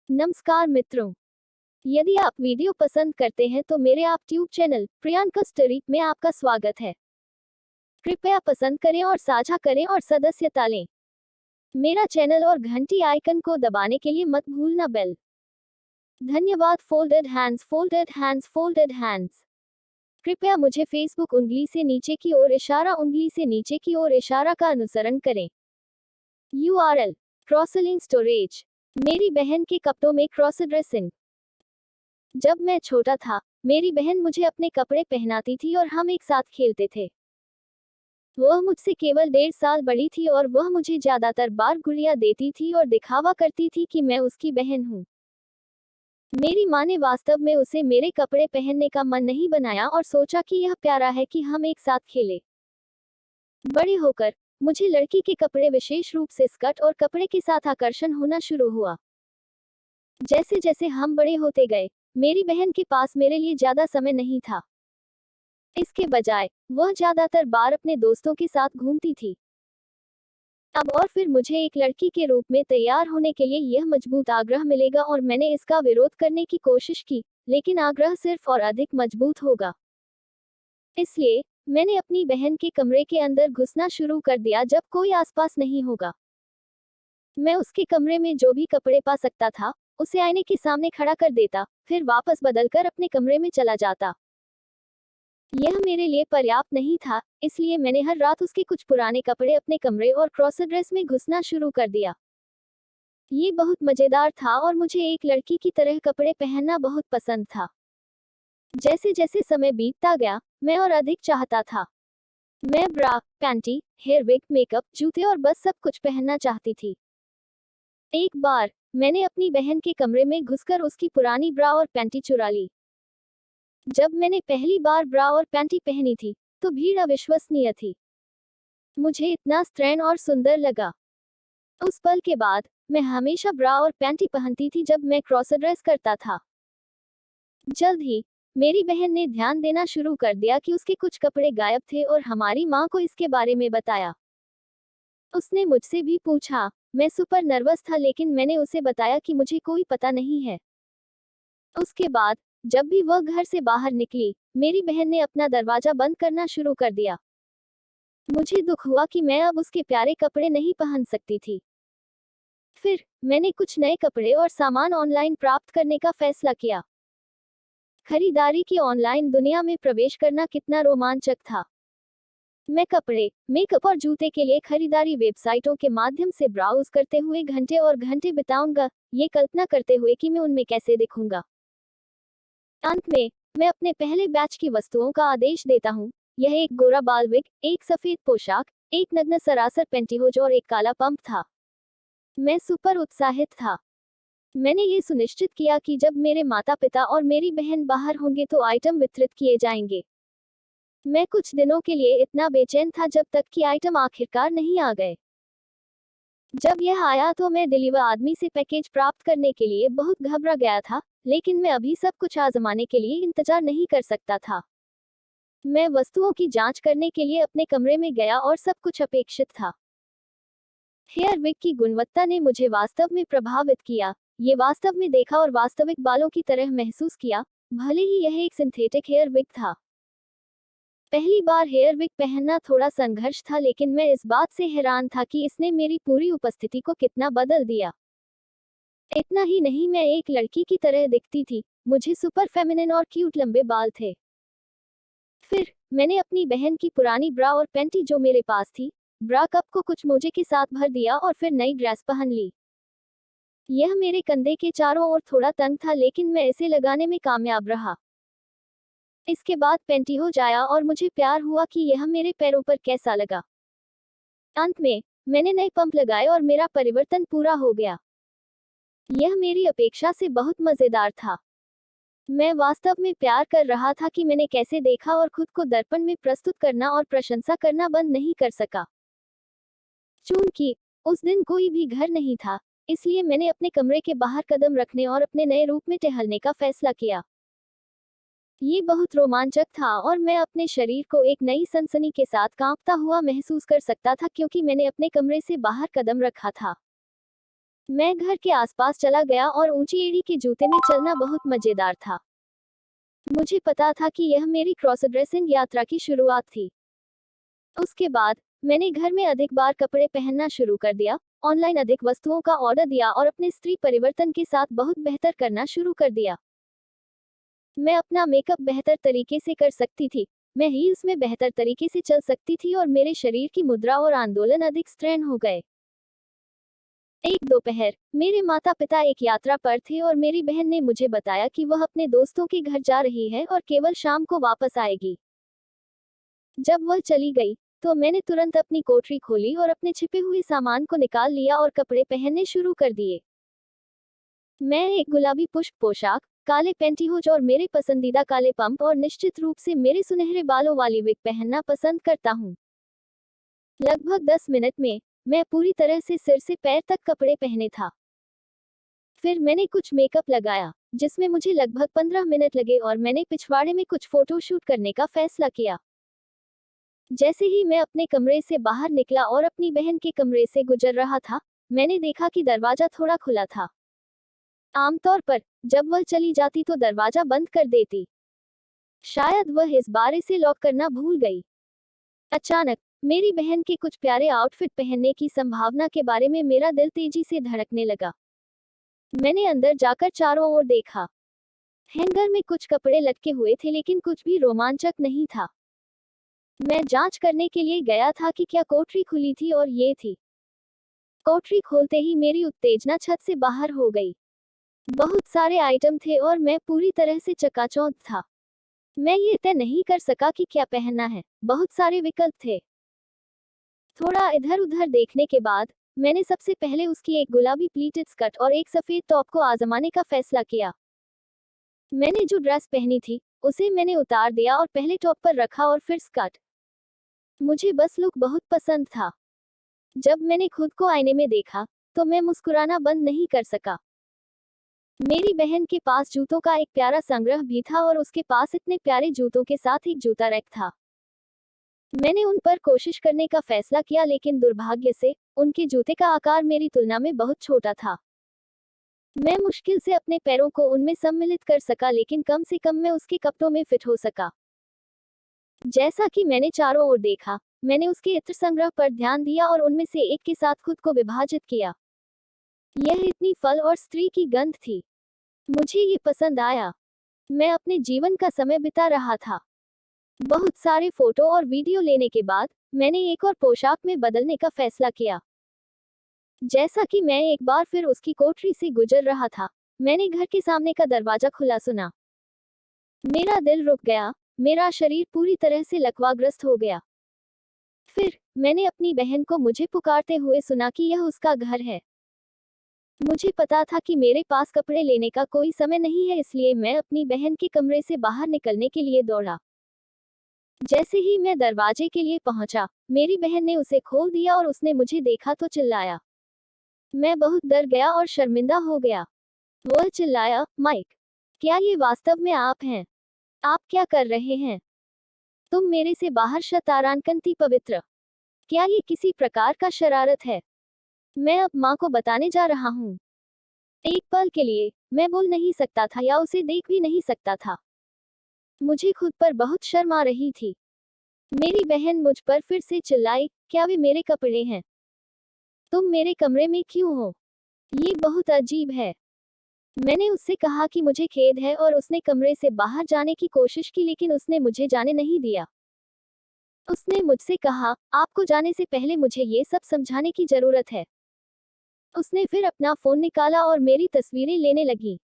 नमस्कार मित्रों, यदि आप वीडियो पसंद करते हैं तो मेरे आप ट्यूब चैनल प्रियंका स्टोरी में आपका स्वागत है। कृपया पसंद करें और साझा करें और सदस्यता लें। मेरा चैनल और घंटी आइकन को दबाने के लिए मत भूलना बेल। धन्यवाद। Folded hands, folded hands, folded hands. कृपया मुझे फेसबुक उंगली से नीचे की ओर इशारा, उंगली से नीचे की ओर इशारा का अनुसरण करें। URL क्रॉसलिंग स्टोरेज। मेरी बहन के कपड़ों में क्रॉस ड्रेसिंग। जब मैं छोटा था, मेरी बहन मुझे अपने कपड़े पहनाती थी और हम एक साथ खेलते थे। वह मुझसे केवल 1.5 साल बड़ी थी और वह मुझे ज्यादातर बार गुड़िया देती थी और दिखावा करती थी कि मैं उसकी बहन हूँ। मेरी माँ ने वास्तव में उसे मेरे कपड़े पहनने का मन नहीं बनाया और सोचा कि यह प्यारा है कि हम एक साथ खेलें। बड़े होकर मुझे लड़की के कपड़े, विशेष रूप से स्कर्ट और कपड़े के साथ आकर्षण होना शुरू हुआ। जैसे जैसे हम बड़े होते गए, मेरी बहन के पास मेरे लिए ज्यादा समय नहीं था। इसके बजाय वह ज्यादातर बार अपने दोस्तों के साथ घूमती थी। अब और फिर मुझे एक लड़की के रूप में तैयार होने के लिए यह मजबूत आग्रह मिलेगा और मैंने इसका विरोध करने की कोशिश की, लेकिन आग्रह सिर्फ और अधिक मजबूत होगा। इसलिए मैंने अपनी बहन के कमरे के अंदर घुसना शुरू कर दिया जब कोई आसपास नहीं होगा। मैं उसके कमरे में जो भी कपड़े पा सकता था, उसे आईने के सामने खड़ा कर देता, फिर वापस बदलकर अपने कमरे में चला जाता। यह मेरे लिए पर्याप्त नहीं था, इसलिए मैंने हर रात उसके कुछ पुराने कपड़े अपने कमरे और क्रॉस ड्रेस में घुसना शुरू कर दिया। ये बहुत मजेदार था और मुझे एक लड़की की तरह कपड़े पहनना बहुत पसंद था। जैसे जैसे समय बीतता गया, मैं और अधिक चाहता था। मैं ब्रा, पैंटी, हेयर विग, मेकअप, जूते और बस सब कुछ पहनना चाहती थी। एक बार मैंने अपनी बहन के कमरे में घुसकर उसकी पुरानी ब्रा और पैंटी चुरा ली। जब मैंने पहली बार ब्रा और पैंटी पहनी थी, तो भीड़ अविश्वसनीय थी। मुझे इतना स्त्रैण और सुंदर लगा। उस पल के बाद मैं हमेशा ब्रा और पैंटी पहनती थी जब मैं क्रॉस ड्रेस करता था। जल्द ही मेरी बहन ने ध्यान देना शुरू कर दिया कि उसके कुछ कपड़े गायब थे और हमारी माँ को इसके बारे में बताया। उसने मुझसे भी पूछा। मैं सुपर नर्वस था, लेकिन मैंने उसे बताया कि मुझे कोई पता नहीं है। उसके बाद जब भी वह घर से बाहर निकली, मेरी बहन ने अपना दरवाजा बंद करना शुरू कर दिया। मुझे दुख हुआ कि मैं अब उसके प्यारे कपड़े नहीं पहन सकती थी। फिर मैंने कुछ नए कपड़े और सामान ऑनलाइन प्राप्त करने का फैसला किया। खरीदारी की ऑनलाइन दुनिया में प्रवेश करना कितना रोमांचक था। मैं कपड़े, मेकअप और जूते के लिए खरीदारी वेबसाइटों के माध्यम से ब्राउज करते हुए घंटे और घंटे बिताऊंगा, ये कल्पना करते हुए कि मैं उनमें कैसे दिखूंगा। अंत में मैं अपने पहले बैच की वस्तुओं का आदेश देता हूँ। यह एक गोरा बाल विग, एक सफेद पोशाक, एक नग्न सरासर पेंटीहोज और एक काला पंप था। मैं सुपर उत्साहित था। मैंने ये सुनिश्चित किया कि जब मेरे माता पिता और मेरी बहन बाहर होंगे तो आइटम वितरित किए जाएंगे। मैं कुछ दिनों के लिए इतना बेचैन था जब तक कि आइटम आखिरकार नहीं आ गए। जब यह आया तो मैं डिलीवर आदमी से पैकेज प्राप्त करने के लिए बहुत घबरा गया था, लेकिन मैं अभी सब कुछ आजमाने के लिए इंतजार नहीं कर सकता था। मैं वस्तुओं की जांच करने के लिए अपने कमरे में गया और सब कुछ अपेक्षित था। हेयर विग की गुणवत्ता ने मुझे वास्तव में प्रभावित किया। ये वास्तव में देखा और वास्तविक बालों की तरह महसूस किया, भले ही यह एक सिंथेटिक हेयर विग था। पहली बार हेयर विग पहनना थोड़ा संघर्ष था, लेकिन मैं इस बात से हैरान था कि इसने मेरी पूरी उपस्थिति को कितना बदल दिया। इतना ही नहीं, मैं एक लड़की की तरह दिखती थी। मुझे सुपर फेमिनिन और क्यूट लंबे बाल थे। फिर मैंने अपनी बहन की पुरानी ब्रा और पैंटी जो मेरे पास थी, ब्रा कप को कुछ मोजे के साथ भर दिया और फिर नई ड्रेस पहन ली। यह मेरे कंधे के चारों ओर थोड़ा तंग था, लेकिन मैं इसे लगाने में कामयाब रहा। इसके बाद पेंटीहोज आया और मुझे प्यार हुआ कि यह मेरे पैरों पर कैसा लगा। अंत में मैंने नए पंप लगाए और मेरा परिवर्तन पूरा हो गया। यह मेरी अपेक्षा से बहुत मजेदार था। मैं वास्तव में प्यार कर रहा था कि मैंने कैसे देखा और खुद को दर्पण में प्रस्तुत करना और प्रशंसा करना बंद नहीं कर सका। चूंकि उस दिन कोई भी घर नहीं था, इसलिए मैंने अपने कमरे के बाहर कदम रखने और अपने नए रूप में टहलने का फैसला किया। ये बहुत रोमांचक था और मैं अपने शरीर को एक नई सनसनी के साथ कांपता हुआ महसूस कर सकता था, क्योंकि मैंने अपने कमरे से बाहर कदम रखा था। मैं घर के आसपास चला गया और ऊंची एड़ी के जूते में चलना बहुत मजेदार था। मुझे पता था कि यह मेरी क्रॉस ड्रेसिंग यात्रा की शुरुआत थी। उसके बाद मैंने घर में अधिक बार कपड़े पहनना शुरू कर दिया, ऑनलाइन अधिक वस्तुओं का ऑर्डर दिया और अपने स्त्री परिवर्तन के साथ बहुत बेहतर करना शुरू कर दिया। मैं अपना मेकअप बेहतर तरीके से कर सकती थी, मैं हील्स में बेहतर तरीके से चल सकती थी और मेरे शरीर की मुद्रा और आंदोलन अधिक स्ट्रेन हो गए। एक दोपहर मेरे माता पिता एक यात्रा पर थे और मेरी बहन ने मुझे बताया कि वह अपने दोस्तों के घर जा रही है और केवल शाम को वापस आएगी। जब वह चली गई तो मैंने तुरंत अपनी कोठरी खोली और अपने छिपे हुए सामान को निकाल लिया और कपड़े पहनने शुरू कर दिए। मैं एक गुलाबी पुष्प पोशाक, काले पेंटीहोज और मेरे पसंदीदा काले पंप और निश्चित रूप से मेरे सुनहरे बालों वाली विग पहनना पसंद करता हूँ। लगभग 10 मिनट में मैं पूरी तरह से सिर से पैर तक कपड़े पहने था। फिर मैंने कुछ मेकअप लगाया, जिसमें मुझे लगभग 15 मिनट लगे और मैंने पिछवाड़े में कुछ फोटो शूट करने का फैसला किया। जैसे ही मैं अपने कमरे से बाहर निकला और अपनी बहन के कमरे से गुजर रहा था, मैंने देखा कि दरवाजा थोड़ा खुला था। आमतौर पर जब वह चली जाती तो दरवाजा बंद कर देती। शायद वह इस बार इसे लॉक करना भूल गई। अचानक मेरी बहन के कुछ प्यारे आउटफिट पहनने की संभावना के बारे में मेरा दिल तेजी से धड़कने लगा। मैंने अंदर जाकर चारों ओर देखा। हैंगर में कुछ कपड़े लटके हुए थे लेकिन कुछ भी रोमांचक नहीं था। मैं जांच करने के लिए गया था कि क्या कोठरी खुली थी और ये थी। कोठरी खोलते ही मेरी उत्तेजना छत से बाहर हो गई। बहुत सारे आइटम थे और मैं पूरी तरह से चकाचौंध था। मैं ये तय नहीं कर सका कि क्या पहनना है, बहुत सारे विकल्प थे। थोड़ा इधर उधर देखने के बाद मैंने सबसे पहले उसकी एक गुलाबी प्लीटेड स्कर्ट और एक सफेद टॉप को आजमाने का फैसला किया। मैंने जो ड्रेस पहनी थी उसे मैंने उतार दिया और पहले टॉप पर रखा और फिर स्कर्ट। मुझे बस लुक बहुत पसंद था। जब मैंने खुद को आईने में देखा तो मैं मुस्कुराना बंद नहीं कर सका। मेरी बहन के पास जूतों का एक प्यारा संग्रह भी था और उसके पास इतने प्यारे जूतों के साथ एक जूता रैक था। मैंने उन पर कोशिश करने का फैसला किया लेकिन दुर्भाग्य से उनके जूते का आकार मेरी तुलना में बहुत छोटा था। मैं मुश्किल से अपने पैरों को उनमें सम्मिलित कर सका लेकिन कम से कम मैं उसके कपड़ों में फिट हो सका। जैसा कि मैंने चारों ओर देखा, मैंने उसके इत्र संग्रह पर ध्यान दिया और उनमें से एक के साथ खुद को विभाजित किया। यह इतनी फल और स्त्री की गंध थी। मुझे ये पसंद आया। मैं अपने जीवन का समय बिता रहा था। बहुत सारे फोटो और वीडियो लेने के बाद मैंने एक और पोशाक में बदलने का फैसला किया। जैसा कि मैं एक बार फिर उसकी कोठरी से गुजर रहा था, मैंने घर के सामने का दरवाजा खुला सुना। मेरा दिल रुक गया, मेरा शरीर पूरी तरह से लकवाग्रस्त हो गया। फिर मैंने अपनी बहन को मुझे पुकारते हुए सुना कि यह उसका घर है। मुझे पता था कि मेरे पास कपड़े लेने का कोई समय नहीं है, इसलिए मैं अपनी बहन के कमरे से बाहर निकलने के लिए दौड़ा। जैसे ही मैं दरवाजे के लिए पहुंचा, मेरी बहन ने उसे खोल दिया और उसने मुझे देखा तो चिल्लाया। मैं बहुत डर गया और शर्मिंदा हो गया। वह चिल्लाया, माइक, क्या ये वास्तव में आप हैं? आप क्या कर रहे हैं? तुम मेरे से बाहर शतारानकंती पवित्र। क्या ये किसी प्रकार का शरारत है? मैं अब माँ को बताने जा रहा हूँ। एक पल के लिए मैं बोल नहीं सकता था या उसे देख भी नहीं सकता था। मुझे खुद पर बहुत शर्म आ रही थी। मेरी बहन मुझ पर फिर से चिल्लाई, क्या वे मेरे कपड़े हैं? तुम मेरे कमरे में क्यों हो? ये बहुत अजीब है। मैंने उससे कहा कि मुझे खेद है और उसने कमरे से बाहर जाने की कोशिश की लेकिन उसने मुझे जाने नहीं दिया। उसने मुझसे कहा, आपको जाने से पहले मुझे ये सब समझाने की जरूरत है। उसने फिर अपना फोन निकाला और मेरी तस्वीरें लेने लगी।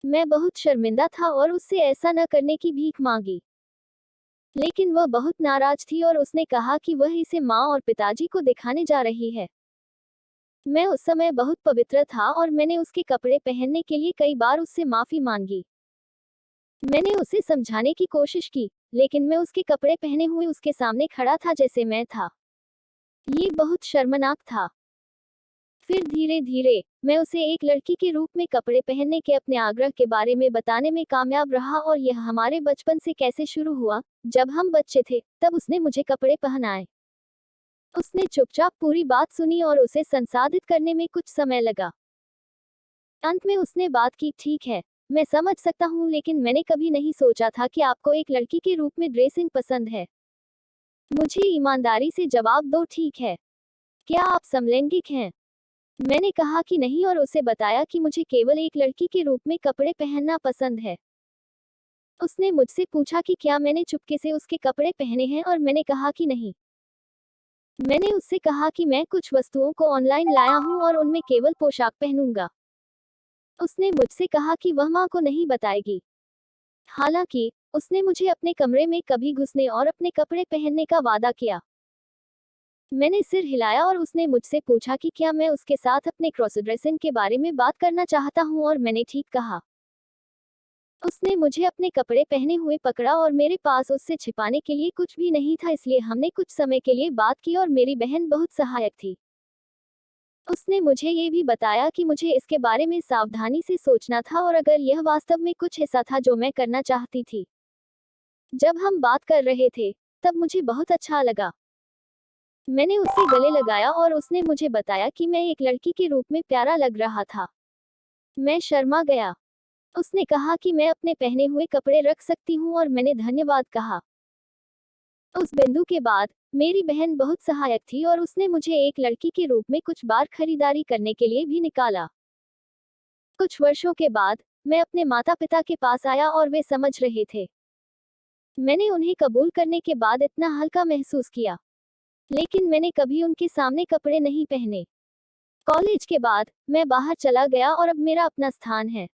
मैं बहुत शर्मिंदा था और उससे ऐसा न करने की भीख मांगी। लेकिन वह बहुत नाराज थी और उसने कहा कि वह इसे माँ और पिताजी को दिखाने जा रही है। मैं उस समय बहुत पवित्र था और मैंने उसके कपड़े पहनने के लिए कई बार उससे माफी मांगी। मैंने उसे समझाने की कोशिश की, लेकिन मैं उसके कपड़े पहने हुए उसके सामने खड़ा था जैसे मैं था। ये बहुत शर्मनाक था। फिर धीरे धीरे मैं उसे एक लड़की के रूप में कपड़े पहनने के अपने आग्रह के बारे में बताने में कामयाब रहा और यह हमारे बचपन से कैसे शुरू हुआ। जब हम बच्चे थे तब उसने मुझे कपड़े पहनाए। उसने चुपचाप पूरी बात सुनी और उसे संसाधित करने में कुछ समय लगा। अंत में उसने बात की, ठीक है, मैं समझ सकता हूँ, लेकिन मैंने कभी नहीं सोचा था कि आपको एक लड़की के रूप में ड्रेसिंग पसंद है। मुझे ईमानदारी से जवाब दो, ठीक है। क्या आप समलैंगिक हैं? मैंने कहा कि नहीं और उसे बताया कि मुझे केवल एक लड़की के रूप में कपड़े पहनना पसंद है। उसने मुझसे पूछा कि क्या मैंने चुपके से उसके कपड़े पहने हैं और मैंने कहा कि नहीं। मैंने उससे कहा कि मैं कुछ वस्तुओं को ऑनलाइन लाया हूँ और उनमें केवल पोशाक पहनूंगा। उसने मुझसे कहा कि वह माँ को नहीं बताएगी। हालांकि उसने मुझे अपने कमरे में कभी घुसने और अपने कपड़े पहनने का वादा किया। मैंने सिर हिलाया और उसने मुझसे पूछा कि क्या मैं उसके साथ अपने क्रॉस ड्रेसिंग के बारे में बात करना चाहता हूँ और मैंने ठीक कहा। उसने मुझे अपने कपड़े पहने हुए पकड़ा और मेरे पास उससे छिपाने के लिए कुछ भी नहीं था, इसलिए हमने कुछ समय के लिए बात की और मेरी बहन बहुत सहायक थी। उसने मुझे ये भी बताया कि मुझे इसके बारे में सावधानी से सोचना था और अगर यह वास्तव में कुछ ऐसा था जो मैं करना चाहती थी। जब हम बात कर रहे थे, तब मुझे बहुत अच्छा लगा। मैंने उससे गले लगाया और उसने मुझे बताया कि मैं एक लड़की के रूप में प्यारा लग रहा था। मैं शर्मा गया। उसने कहा कि मैं अपने पहने हुए कपड़े रख सकती हूँ और मैंने धन्यवाद कहा। उस बिंदु के बाद मेरी बहन बहुत सहायक थी और उसने मुझे एक लड़की के रूप में कुछ बार खरीदारी करने के लिए भी निकाला। कुछ वर्षों के बाद मैं अपने माता पिता के पास आया और वे समझ रहे थे। मैंने उन्हें कबूल करने के बाद इतना हल्का महसूस किया, लेकिन मैंने कभी उनके सामने कपड़े नहीं पहने। कॉलेज के बाद मैं बाहर चला गया और अब मेरा अपना स्थान है।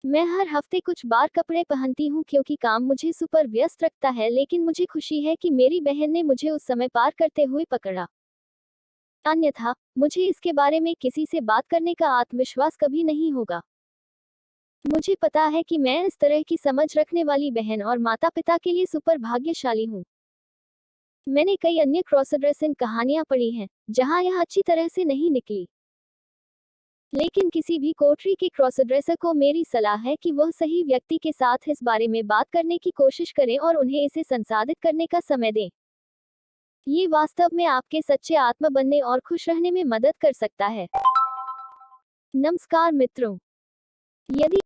मैं हर हफ्ते कुछ बार कपड़े पहनती हूँ क्योंकि काम मुझे सुपर व्यस्त रखता है, लेकिन मुझे खुशी है कि मेरी बहन ने मुझे उस समय पार करते हुए पकड़ा। अन्यथा मुझे इसके बारे में किसी से बात करने का आत्मविश्वास कभी नहीं होगा। मुझे पता है कि मैं इस तरह की समझ रखने वाली बहन और माता पिता के लिए सुपर भाग्यशाली हूँ। मैंने कई अन्य क्रॉस ड्रेसिंग कहानियां पढ़ी हैं जहां यह अच्छी तरह से नहीं निकली, लेकिन किसी भी कोठरी के क्रॉस ड्रेसर को मेरी सलाह है कि वह सही व्यक्ति के साथ इस बारे में बात करने की कोशिश करें और उन्हें इसे संसाधित करने का समय दें। ये वास्तव में आपके सच्चे आत्मा बनने और खुश रहने में मदद कर सकता है। नमस्कार मित्रों, यदि